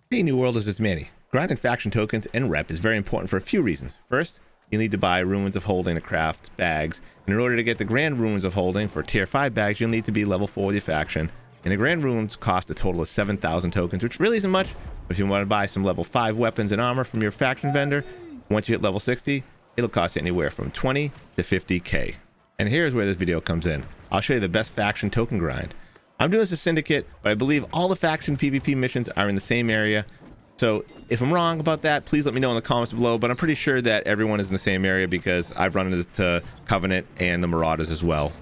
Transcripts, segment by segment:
Hey New Worlders, it's Manny. Grinding faction tokens and rep is very important for a few reasons. First, you'll need to buy Runes of Holding to craft bags, and in order to get the Grand Runes of Holding for tier 5 bags, you'll need to be level 4 with your faction. And the Grand Runes cost a total of 7,000 tokens, which really isn't much, but if you want to buy some level 5 weapons and armor from your faction vendor, once you hit level 60, it'll cost you anywhere from 20 to 50k. And here's where this video comes in. I'll show you the best faction token grind. I'm doing this as Syndicate, but I believe all the faction PvP missions are in the same area. So if I'm wrong about that, please let me know in the comments below, but I'm pretty sure that everyone is in the same area because I've run into Covenant and the Marauders as well,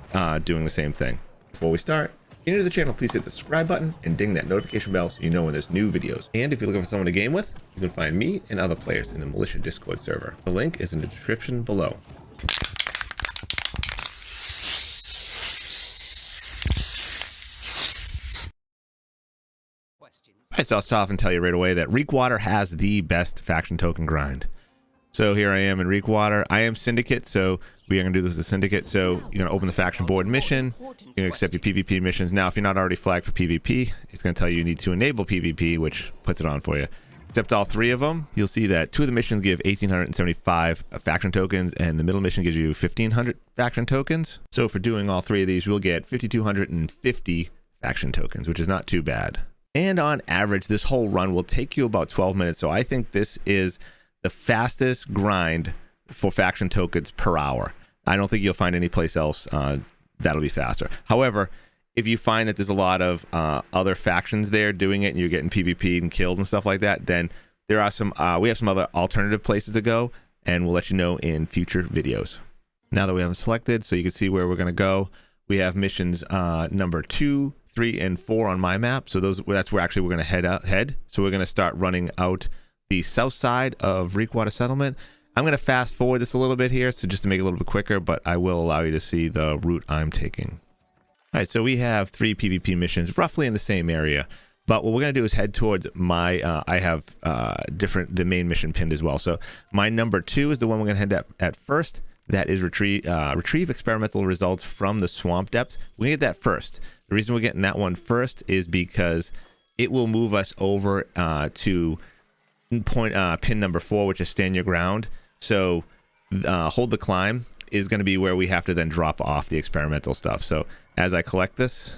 doing the same thing. Before we start, if you're new to the channel, please hit the subscribe button and ding that notification bell so you know when there's new videos. And if you're looking for someone to game with, you can find me and other players in the Militia Discord server. The link is in the description below. Alright, so I'll start off and tell you right away that Reekwater has the best faction token grind. So here I am in Reekwater. I am Syndicate, so we are going to do this as a Syndicate. So you're going to open the faction board mission. You're going to accept your PvP missions. Now, if you're not already flagged for PvP, it's going to tell you need to enable PvP, which puts it on for you. Accept all 3 of them. You'll see that 2 of the missions give 1,875 faction tokens, and the middle mission gives you 1,500 faction tokens. So for doing all 3 of these, we'll get 5,250 faction tokens, which is not too bad. And on average, this whole run will take you about 12 minutes. So I think this is the fastest grind for faction tokens per hour. I don't think you'll find any place else that'll be faster. However, if you find that there's a lot of other factions there doing it and you're getting PvP'd and killed and stuff like that, then there are some, we have some other alternative places to go, and we'll let you know in future videos. Now that we have them selected, so you can see where we're going to go, we have missions number 2, 3, and 4 on my map. So that's where actually we're going to head. So we're going to start running out the south side of Reekwater Settlement. I'm going to fast forward this a little bit here, so just to make it a little bit quicker, but I will allow you to see the route I'm taking. All right, so we have 3 PvP missions roughly in the same area, but what we're going to do is head towards my, I have the main mission pinned as well. So my number 2 is the one we're going to head at first. That is retrieve experimental results from the swamp depths. We get that first. The reason we're getting that one first is because it will move us over to pin number 4, which is stand your ground. So hold the climb is going to be where we have to then drop off the experimental stuff. So as I collect this,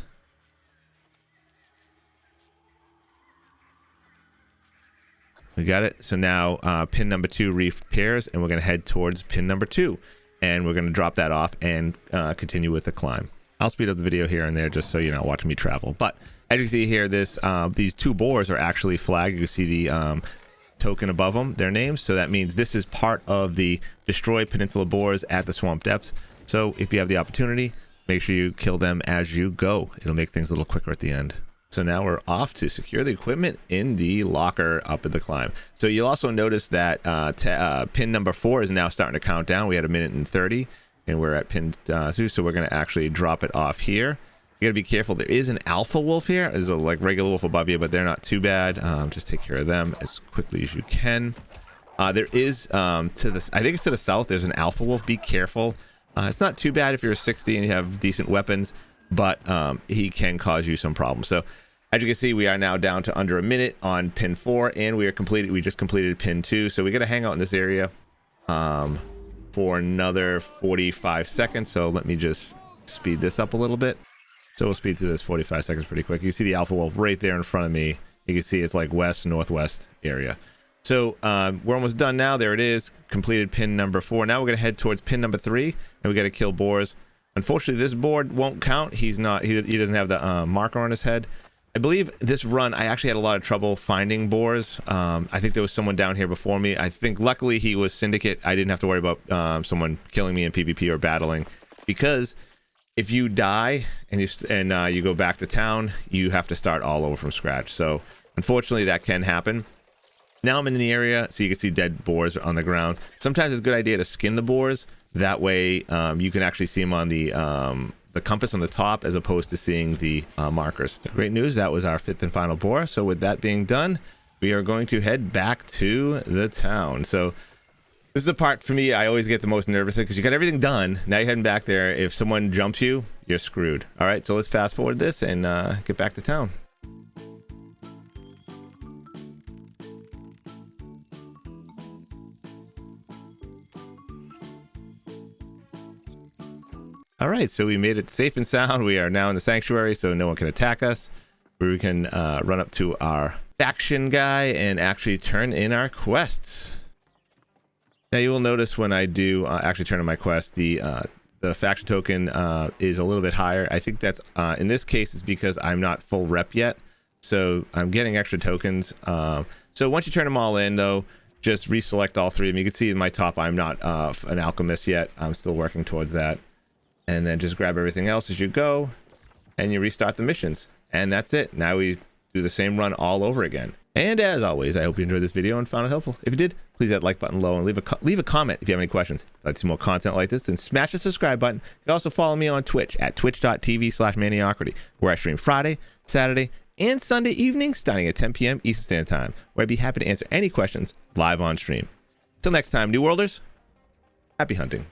we got it. So now pin number 2 repairs, and we're going to head towards pin number 2, and we're going to drop that off and continue with the climb. I'll speed up the video here and there just so you're not watching me travel. But as you can see here, these 2 boars are actually flagged. You can see the token above them, their names. So that means this is part of the Destroy Peninsula boars at the swamp depths. So if you have the opportunity, make sure you kill them as you go. It'll make things a little quicker at the end. So now we're off to secure the equipment in the locker up at the climb. So you'll also notice that pin number 4 is now starting to count down. We had 1:30, and we're at pin 2, so we're going to actually drop it off here. You got to be careful. There is an alpha wolf here. There's a regular wolf above you, but they're not too bad. Just take care of them as quickly as you can. There is I think it's to the south. There's an alpha wolf. Be careful. It's not too bad if you're a 60 and you have decent weapons, but he can cause you some problems. So as you can see, we are now down to under a minute on pin 4, and we just completed pin 2. So we got to hang out in this area for another 45 seconds. So let me just speed this up a little bit. So we'll speed through this 45 seconds pretty quick. You see the alpha wolf right there in front of me. You can see it's like west northwest area. So we're almost done now. There it is, completed pin number 4. Now we're going to head towards pin number 3, and we got to kill boars. Unfortunately, this board won't count. He doesn't have the marker on his head. I believe this run, I actually had a lot of trouble finding boars. I think there was someone down here before me. I think luckily he was Syndicate. I didn't have to worry about someone killing me in PvP or battling, because if you die and you go back to town, you have to start all over from scratch. So unfortunately, that can happen. Now I'm in the area, so you can see dead boars on the ground. Sometimes it's a good idea to skin the boars. That way you can actually see them on the compass on the top, as opposed to seeing the markers. Great news, that was our 5th and final boar. So with that being done, we are going to head back to the town. So this is the part for me I always get the most nervous, because you got everything done. Now you're heading back there. If someone jumps you, you're screwed. All right, so let's fast forward this and get back to town. All right, so we made it safe and sound. We are now in the sanctuary, so no one can attack us. We can run up to our faction guy and actually turn in our quests. Now you will notice when I do actually turn in my quest, the faction token is a little bit higher. I think that's in this case it's because I'm not full rep yet, so I'm getting extra tokens. So once you turn them all in, though, just reselect all three of them. You can see in my top I'm not an alchemist yet. I'm still working towards that. And then just grab everything else as you go, and you restart the missions. And that's it. Now we do the same run all over again. And as always, I hope you enjoyed this video and found it helpful. If you did, please hit that like button below and leave a comment if you have any questions. If you'd like to see more content like this, then smash the subscribe button. You can also follow me on Twitch at twitch.tv/Maniocrity, where I stream Friday, Saturday, and Sunday evenings starting at 10 p.m. Eastern Standard Time, where I'd be happy to answer any questions live on stream. Till next time, New Worlders, happy hunting.